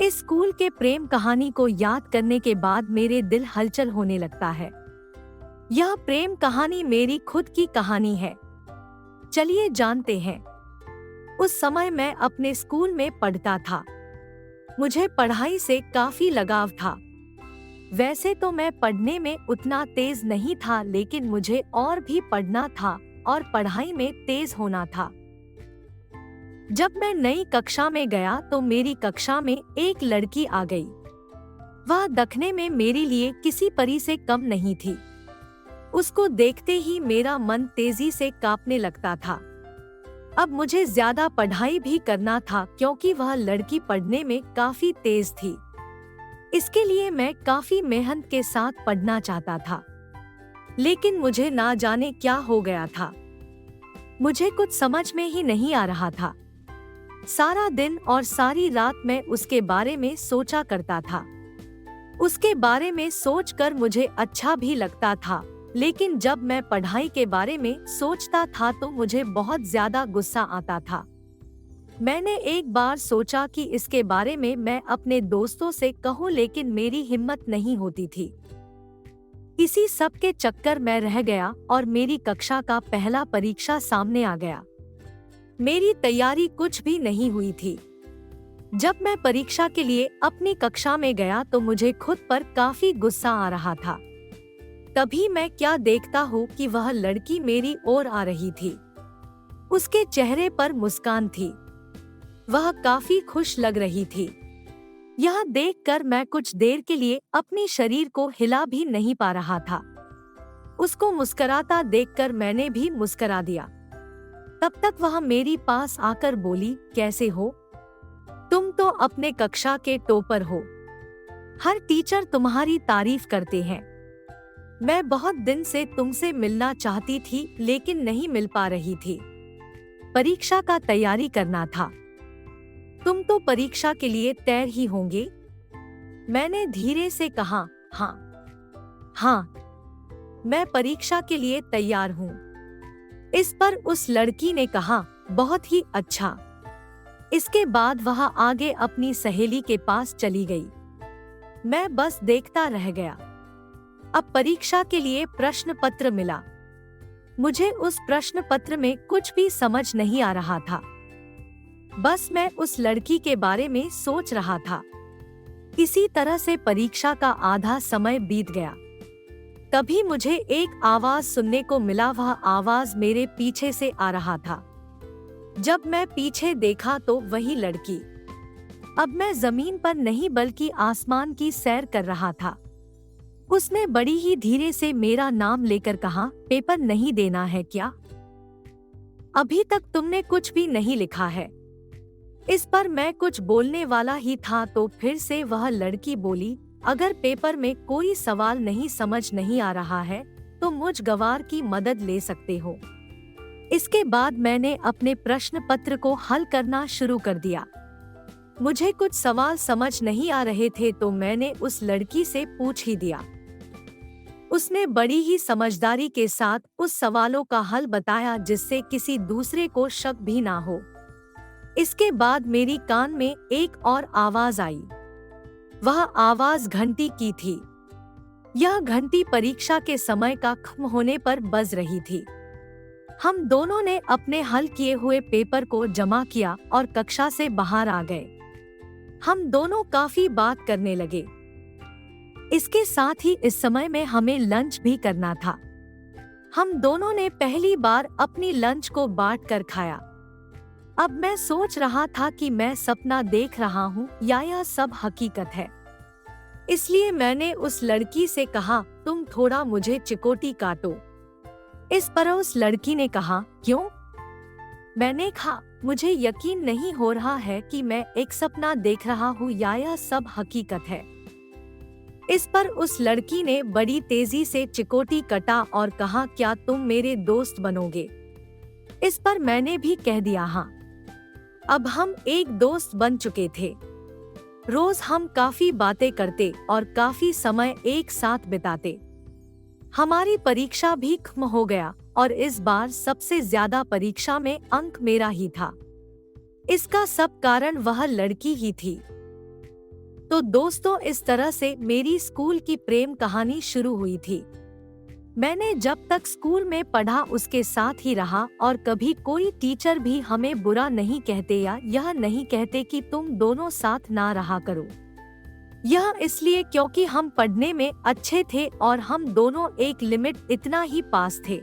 इस स्कूल के प्रेम कहानी को याद करने के बाद मेरे दिल हलचल होने लगता है। यह प्रेम कहानी मेरी खुद की कहानी है। चलिए जानते हैं। उस समय मैं अपने स्कूल में पढ़ता था। मुझे पढ़ाई से काफी लगाव था। वैसे तो मैं पढ़ने में उतना तेज नहीं था, लेकिन मुझे और भी पढ़ना था और पढ़ाई में तेज होना था। जब मैं नई कक्षा में गया तो मेरी कक्षा में एक लड़की आ गई। वह दिखने में मेरे लिए किसी परी से कम नहीं थी। उसको देखते ही मेरा मन तेजी से कांपने लगता था। अब मुझे ज्यादा पढ़ाई भी करना था क्योंकि वह लड़की पढ़ने में काफी तेज थी। इसके लिए मैं काफी मेहनत के साथ पढ़ना चाहता था, लेकिन मुझे ना जाने क्या हो गया था। मुझे कुछ समझ में ही नहीं आ रहा था। सारा दिन और सारी रात मैं उसके बारे में सोचा करता था। उसके बारे में सोचकर मुझे अच्छा भी लगता था, लेकिन जब मैं पढ़ाई के बारे में सोचता था तो मुझे बहुत ज्यादा गुस्सा आता था। मैंने एक बार सोचा कि इसके बारे में मैं अपने दोस्तों से कहूं, लेकिन मेरी हिम्मत नहीं होती थी। इसी सब के चक्कर में रह गया और मेरी कक्षा का पहला परीक्षा सामने आ गया। मेरी तैयारी कुछ भी नहीं हुई थी। जब मैं परीक्षा के लिए अपनी कक्षा में गया तो मुझे खुद पर काफी गुस्सा आ रहा था। तभी मैं क्या देखता हूँ कि वह लड़की मेरी ओर आ रही थी। उसके चेहरे पर मुस्कान थी। वह काफी खुश लग रही थी। यह देखकर मैं कुछ देर के लिए अपने शरीर को हिला भी नहीं पा रहा था। उसको मुस्कुराता देखकर मैंने भी मुस्कुरा दिया। तब तक वह मेरी पास आकर बोली, कैसे हो? तुम तो अपने कक्षा के टॉपर हो। हर टीचर तुम्हारी तारीफ करते हैं। मैं बहुत दिन से तुमसे मिलना चाहती थी, लेकिन नहीं मिल पा रही थी। परीक्षा का तैयारी करना था। तुम तो परीक्षा के लिए तैयार ही होंगे? मैंने धीरे से कहा, हाँ, मैं परीक्षा के लिए तैयार हूँ। इस पर उस लड़की ने कहा, बहुत ही अच्छा। इसके बाद वह आगे अपनी सहेली के पास चली गई। मैं बस देखता रह गया। अब परीक्षा के लिए प्रश्न पत्र मिला। मुझे उस प्रश्न पत्र में कुछ भी समझ नहीं आ रहा था। बस मैं उस लड़की के बारे में सोच रहा था। इसी तरह से परीक्षा का आधा समय बीत गया। तभी मुझे एक आवाज सुनने को मिला। वह आवाज मेरे पीछे से आ रहा था। जब मैं पीछे देखा तो वही लड़की। अब मैं जमीन पर नहीं बल्कि आसमान की सैर कर रहा था। उसने बड़ी ही धीरे से मेरा नाम लेकर कहा, पेपर नहीं देना है क्या? अभी तक तुमने कुछ भी नहीं लिखा है। इस पर मैं कुछ बोलने वाला ही था तो फिर से वह लड़की बोली, अगर पेपर में कोई सवाल नहीं समझ नहीं आ रहा है तो मुझ गवार की मदद ले सकते हो। इसके बाद मैंने अपने प्रश्न पत्र को हल करना शुरू कर दिया। मुझे कुछ सवाल समझ नहीं आ रहे थे तो मैंने उस लड़की से पूछ ही दिया। उसने बड़ी ही समझदारी के साथ उस सवालों का हल बताया, जिससे किसी दूसरे को शक भी ना हो। इसके बाद मेरी कान में एक और आवाज आई। वह आवाज घंटी की थी। यह घंटी परीक्षा के समय का खत्म होने पर बज रही थी। हम दोनों ने अपने हल किए हुए पेपर को जमा किया और कक्षा से बाहर आ गए। हम दोनों काफी बात करने लगे। इसके साथ ही इस समय में हमें लंच भी करना था। हम दोनों ने पहली बार अपनी लंच को बांट कर खाया। अब मैं सोच रहा था कि मैं सपना देख रहा हूँ या यह सब हकीकत है। इसलिए मैंने उस लड़की से कहा, तुम थोड़ा मुझे चिकोटी काटो। इस पर उस लड़की ने कहा, क्यों? मैंने कहा, मुझे यकीन नहीं हो रहा है कि मैं एक सपना देख रहा हूँ या यह सब हकीकत है। इस पर उस लड़की ने बड़ी तेजी से चिकोटी कटा और कहा, क्या तुम मेरे दोस्त बनोगे? इस पर मैंने भी कह दिया, हाँ। अब हम एक दोस्त बन चुके थे। रोज हम काफी बातें करते और काफी समय एक साथ बिताते। हमारी परीक्षा भी खत्म हो गया और इस बार सबसे ज्यादा परीक्षा में अंक मेरा ही था। इसका सब कारण वह लड़की ही थी। तो दोस्तों, इस तरह से मेरी स्कूल की प्रेम कहानी शुरू हुई थी। मैंने जब तक स्कूल में पढ़ा उसके साथ ही रहा और कभी कोई टीचर भी हमें बुरा नहीं कहते या यह नहीं कहते कि तुम दोनों साथ ना रहा करो। यह इसलिए क्योंकि हम पढ़ने में अच्छे थे और हम दोनों एक लिमिट इतना ही पास थे।